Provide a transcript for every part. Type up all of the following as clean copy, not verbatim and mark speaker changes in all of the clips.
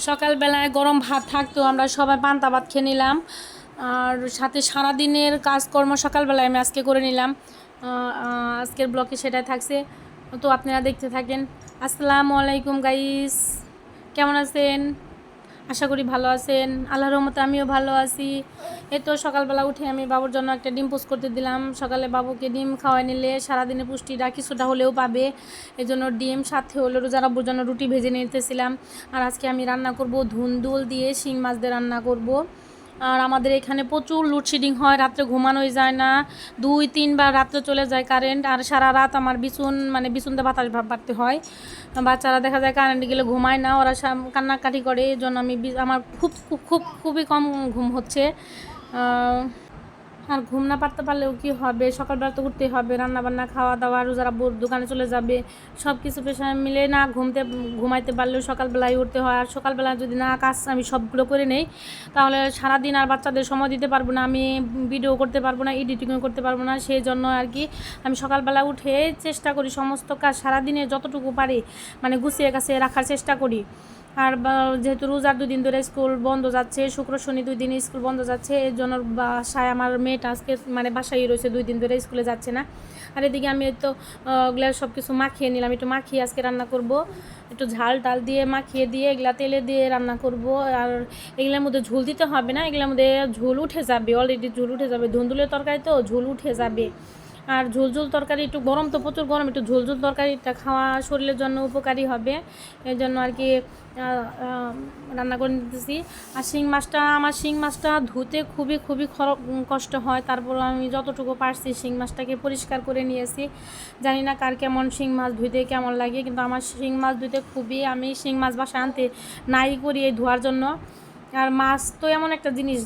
Speaker 1: সকালবেলায় গরম ভাত থাকতো, আমরা সবাই পান্তা ভাত খেয়ে নিলাম। আর সাথে সারাদিনের কাজকর্ম সকালবেলায় আমি আজকে করে নিলাম। আজকের ব্লগে সেটাই থাকছে, তো আপনারা দেখতে থাকেন। আসসালামু আলাইকুম গাইস, কেমন আছেন? আশা করি ভালো আছেন। আল্লাহর রহমতে আমিও ভালো আছি। এই তো সকালবেলা উঠে আমি বাবুর জন্য একটা ডিম পোস্ট করতে দিলাম। সকালে বাবুকে ডিম খাওয়াই নিলে সারাদিনে পুষ্টিটা কিছুটা হলেও পাবে, এই জন্য ডিম সাথে হলো রোজা রাব্বুর জন্য রুটি ভেজে নিতেছিলাম। আর আজকে আমি রান্না করব ধুন্দুল দিয়ে শিং মাছ দিয়ে রান্না করব। আর আমাদের এখানে প্রচুর লোডশেডিং হয়, রাত্রে ঘুমানোই যায় না, 2-3 বার রাত্রে চলে যায় কারেন্ট। আর সারা রাত আমার বিছুনতে বাতাস ভাব বাড়তে হয়। বাচ্চারা দেখা যায় কারেন্ট গেলে ঘুমায় না, ওরা কান্নাকাটি করে, এই জন্য আমার খুবই কম ঘুম হচ্ছে। আর ঘুম না পারতে পারলেও কি হবে, সকালবেলা তো উঠতেই হবে, রান্নাবান্না খাওয়া দাওয়া, রোজা রাব্বুর দোকানে চলে যাবে, সব কিছু পেশায় মিলে না ঘুমাইতে পারলেও সকালবেলায় উঠতে হয়। আর সকালবেলা যদি না কাজ আমি সবগুলো করে নেই, তাহলে সারাদিন আর বাচ্চাদের সময় দিতে পারবো না, আমি ভিডিও করতে পারবো না, এডিটিংও করতে পারবো না। সেই জন্য আর কি আমি সকালবেলা উঠে চেষ্টা করি সমস্ত কাজ সারাদিনে যতটুকু পারি গুছিয়ে কাছে রাখার চেষ্টা করি। আর যেহেতু রোজার 2 দিন ধরে স্কুল বন্ধ যাচ্ছে, শুক্র শনি 2 দিন স্কুল বন্ধ যাচ্ছে, এর জন্য বাসায় আমার মেয়েটা আজকে বাসায় রয়েছে, 2 দিন ধরে স্কুলে যাচ্ছে না। আর এদিকে আমি তো ওগুলা সব কিছু মাখিয়ে নিলাম, একটু মাখিয়ে আজকে রান্না করব, একটু ঝাল টাল দিয়ে মাখিয়ে দিয়ে এগুলা তেলে দিয়ে রান্না করব। আর এগুলোর মধ্যে ঝোল দিতে হবে না, এগুলোর মধ্যে ঝোল উঠে যাবে, অলরেডি ঝোল উঠে যাবে, ধুন্দুলের তরকারি তো ঝোল উঠে যাবে। আর ঝোল তরকারি একটু গরম তো প্রচুর গরম, একটু ঝোল তরকারিটা খাওয়া শরীরের জন্য উপকারী হবে, এর জন্য আর কি রান্না করে নিতেছি। আর আমার শিং মাছটা ধুতে খুবই কষ্ট হয়, তারপর আমি যতটুকু পারছি শিং মাছটাকে পরিষ্কার করে নিয়েছি। জানি না কার কেমন শিং মাছ ধুইতে কেমন লাগে, কিন্তু আমার শিং মাছ ধুইতে আমি শিং মাছ বাসায় আনতে নাই করি এই ধোয়ার জন্য। আর মাছ তো এমন একটা জিনিস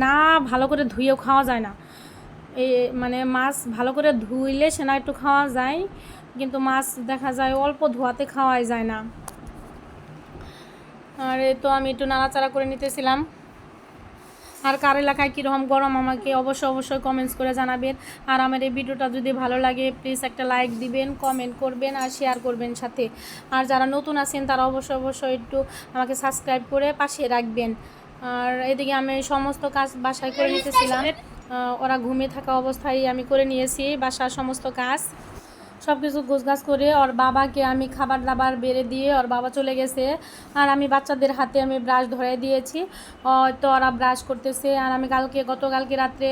Speaker 1: না ভালো করে ধুয়েও খাওয়া যায় না, এই মাছ ভালো করে ধুইলে সেনা একটু খাওয়া যায়, কিন্তু মাছ দেখা যায় অল্প ধোয়াতে খাওয়াই যায় না। আর এই তো আমি একটু নাড়াচাড়া করে নিতেছিলাম। আর কার এলাকায় কীরকম গরম আমাকে অবশ্যই কমেন্টস করে জানাবেন। আর আমার এই ভিডিওটা যদি ভালো লাগে প্লিজ একটা লাইক দিবেন, কমেন্ট করবেন আর শেয়ার করবেন সাথে। আর যারা নতুন আছেন তারা অবশ্যই একটু আমাকে সাবস্ক্রাইব করে পাশে রাখবেন। আর এদিকে আমি সমস্ত কাজ বাসায় করে নিতেছিলাম, ওরা ঘুমিয়ে থাকা অবস্থায় আমি করে নিয়েছি বাসার সমস্ত কাজ, সব কিছু গোছগাছ করে ওর বাবাকে আমি খাবার দাবার বেড়ে দিয়ে ওর বাবা চলে গেছে। আর আমি বাচ্চাদের হাতে আমি ব্রাশ ধরে দিয়েছি, তো ওরা ব্রাশ করতেছে। আর আমি গতকালকে রাত্রে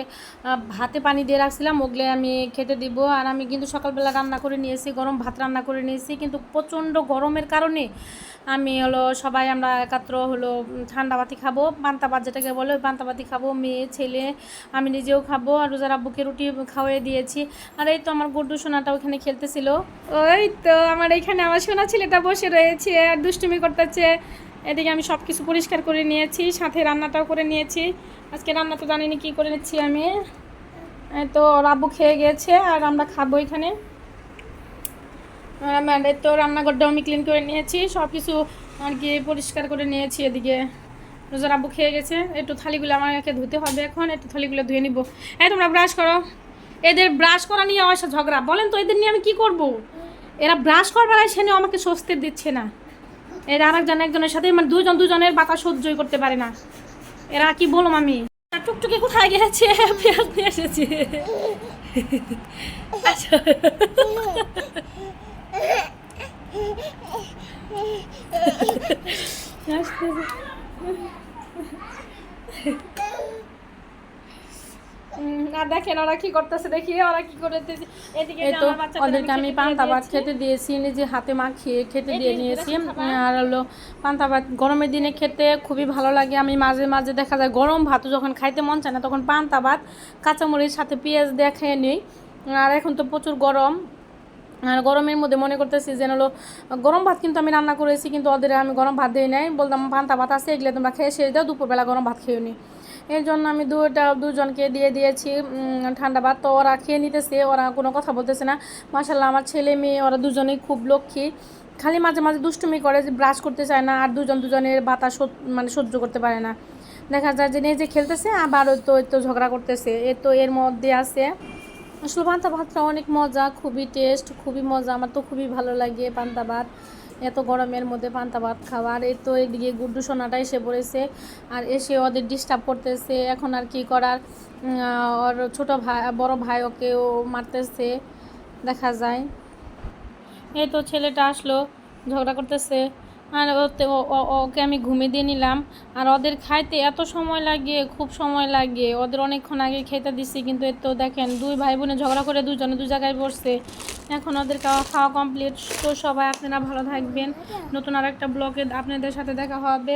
Speaker 1: ভাতে পানি দিয়ে রাখছিলাম, ওগুলো আমি খেতে দিব। আর আমি কিন্তু সকালবেলা রান্না করে নিয়েছি, গরম ভাত রান্না করে নিয়েছি, কিন্তু প্রচণ্ড গরমের কারণে আমি সবাই আমরা একাত্র ঠান্ডা বাতি খাবো, পান্তা ভাত যেটাকে বলে ওই পান্তা বাতি খাবো, মেয়ে ছেলে আমি নিজেও খাবো। আর রোজার আব্বুকে রুটি খাওয়াই দিয়েছি। আর এই তো আমার গুড্ডু সোনাটা ওখানে খেলতেছিল, ওই তো আমার এইখানে আমার সোনা ছেলেটা বসে রয়েছে আর দুষ্টুমি করতেছে। এদিকে আমি সব কিছু পরিষ্কার করে নিয়েছি, সাথে রান্নাটাও করে নিয়েছি। আজকে রান্না তো জানিনি কী করে নিচ্ছি আমি, তো আব্বু খেয়ে গেছে আর আমরা খাবো এখানে। আমাদের তো রান্নাঘরটাও আমি ক্লিন করে নিয়েছি, সব কিছু আর কি পরিষ্কার করে নিয়েছি। এদিকে রোজার আব্বু খেয়ে গেছে, একটু থালিগুলো আমাকে ধুতে হবে, এখন একটু থালিগুলো ধুয়ে নিব। তোমরা ব্রাশ করো, এদের ব্রাশ করা নিয়ে আমার সাথে ঝগড়া, বলেন তো এদের নিয়ে আমি কি করব? এরা ব্রাশ করবার সেনেও আমাকে স্বস্তি দিচ্ছে না, এরা একজনের সাথে দুজনের বাতাস সহ্যই করতে পারে না। এরা কি বললাম আমি, টুকটুকি কোথায় গেছে, পেঁয়াজ নিয়ে এসেছে। আচ্ছা আর দেখেন ওরা কি করতেছে, দেখি ওরা কি করতেছে। এদিকে তো ওদেরকে আমি পান্তা ভাত খেতে দিয়েছি, নিজে হাতে মাখিয়ে খেতে দিয়ে নিয়েছি। আর পান্তা ভাত গরমের দিনে খেতে খুবই ভালো লাগে। আমি মাঝে মাঝে দেখা যায় গরম ভাত যখন খাইতে মন চায় না, তখন পান্তা ভাত কাঁচামরিচ সাথে পেঁয়াজ দিয়ে খেয়ে নিই। আর এখন তো প্রচুর গরম, আর গরমের মধ্যে মনে করতেছি যেন গরম ভাত কিন্তু আমি রান্না করেছি, কিন্তু ওদের আমি গরম ভাত দিই নাই, বলতাম পান্তা ভাত আছে এগুলো তোমরা খেয়ে সেরে দাও, দুপুরবেলা গরম ভাত খেয়ে নিই। এর জন্য আমি দুজনকে দিয়ে দিয়েছি ঠান্ডা ভাত, তো ওরা খেয়ে নিতেছে, ওরা কোনো কথা বলতেছে না। মাশাআল্লাহ আমার ছেলে মেয়ে ওরা দুজনেই খুব লক্ষ্মী, খালি মাঝে মাঝে দুষ্টুমি করে, যে ব্রাশ করতে চায় না, আর দুজনের বাতাস সহ্য করতে পারে না। দেখা যায় যে নিজে খেলতেছে আবার তো ঝগড়া করতেছে, এর মধ্যে আছে। আসলে পান্তা ভাতটা অনেক মজা, খুবই টেস্ট, খুবই মজা, আমার তো খুবই ভালো লাগে পান্তা ভাত। এত গরমের মধ্যে পান্তা ভাত খাওয়া। আর এই তো এদিকে গুড্ডু সোনাটা এসে পড়েছে, আর এসে ওদের ডিস্টার্ব করতেছে। এখন আর কি করার, ওর ছোটো ভাই বড় ভাই ওকেও মারতেছে দেখা যায়। এই তো ছেলেটা আসলো, ঝগড়া করতেছে, আর ওকে আমি ঘুমিয়ে দিয়ে নিলাম। আর ওদের খাইতে এত সময় লাগে, খুব সময় লাগে, ওদের অনেকক্ষণ আগে খেতে দিছি, কিন্তু এর তো দেখেন দুই ভাই বোনে ঝগড়া করে দুজনে দু জায়গায় বসছে। এখন ওদের খাওয়া কমপ্লিট। তো সবাই আপনারা ভালো থাকবেন, নতুন আর একটা ব্লগে আপনাদের সাথে দেখা হবে।